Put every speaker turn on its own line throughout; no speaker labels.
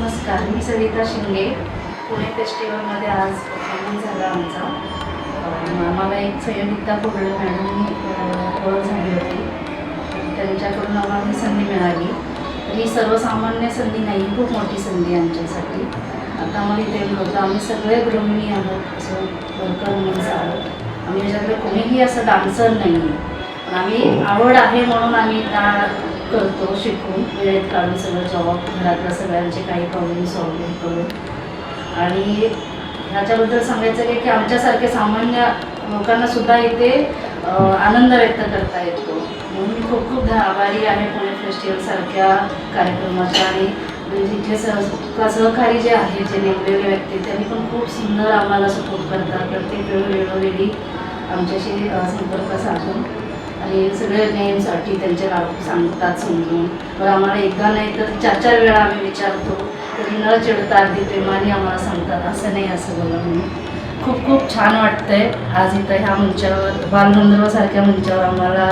नमस्कार, मी सविता शिंदे. पुणे फेस्टिवलमध्ये आज परफॉर्मन्स झाला आमचा. आम्हाला एक संयोगिता कोल्हे मॅडमनी ओळख झाली होती. त्यांच्याकडून आम्हाला ही संधी मिळाली. ही सर्वसामान्य संधी नाही, खूप मोठी संधी आमच्यासाठी. आता आम्हाला इथे होतं, आम्ही सगळे गृहिणी आहोत, असं वर्कर वुमन्स आहोत. आम्ही याच्यातलं कोणीही असं डान्सर नाही आहे, पण आम्ही आवड आहे म्हणून आम्ही त्या करतो, शिकून वेळेत काढून सगळं जॉब, घरातल्या सगळ्यांचे काही प्रॉब्लेम सॉल्व्ह करून. आणि ह्याच्याबद्दल सांगायचं आहे की आमच्यासारखे सामान्य लोकांनासुद्धा इथे आनंद व्यक्त करता येतो. म्हणून मी खूप खूप आभारी आहे पुणे फेस्टिवलसारख्या कार्यक्रमाच्या. आणि इथले सहकारी जे आहेत, जे नेमलेले व्यक्ती, त्यांनी पण खूप सुंदर आम्हाला सपोर्ट करतात. प्रत्येक वेळोवेळी आमच्याशी संपर्क साधून आणि सगळे नेमसाठी त्यांचे नाव सांगतात समजून. तर आम्हाला एकदा नाही तर 4-4 वेळा आम्ही विचारतो, तरी न चिडता अगदी प्रेमाने आम्हाला सांगतात, असं नाही असं बोला म्हणून. खूप खूप छान वाटतंय आज इथं ह्या मंचावर, बालगंधर्वसारख्या मंचावर आम्हाला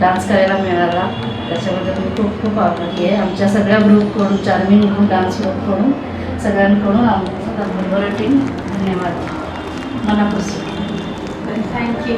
डान्स करायला मिळाला. त्याच्याबद्दल मी खूप खूप आभारी आहे. आमच्या सगळ्या ग्रुपकडून, चार्मिंग ग्रुप, डान्स ग्रुपकडून, सगळ्यांकडून आमचा टीम धन्यवाद मनापासून.
थँक्यू.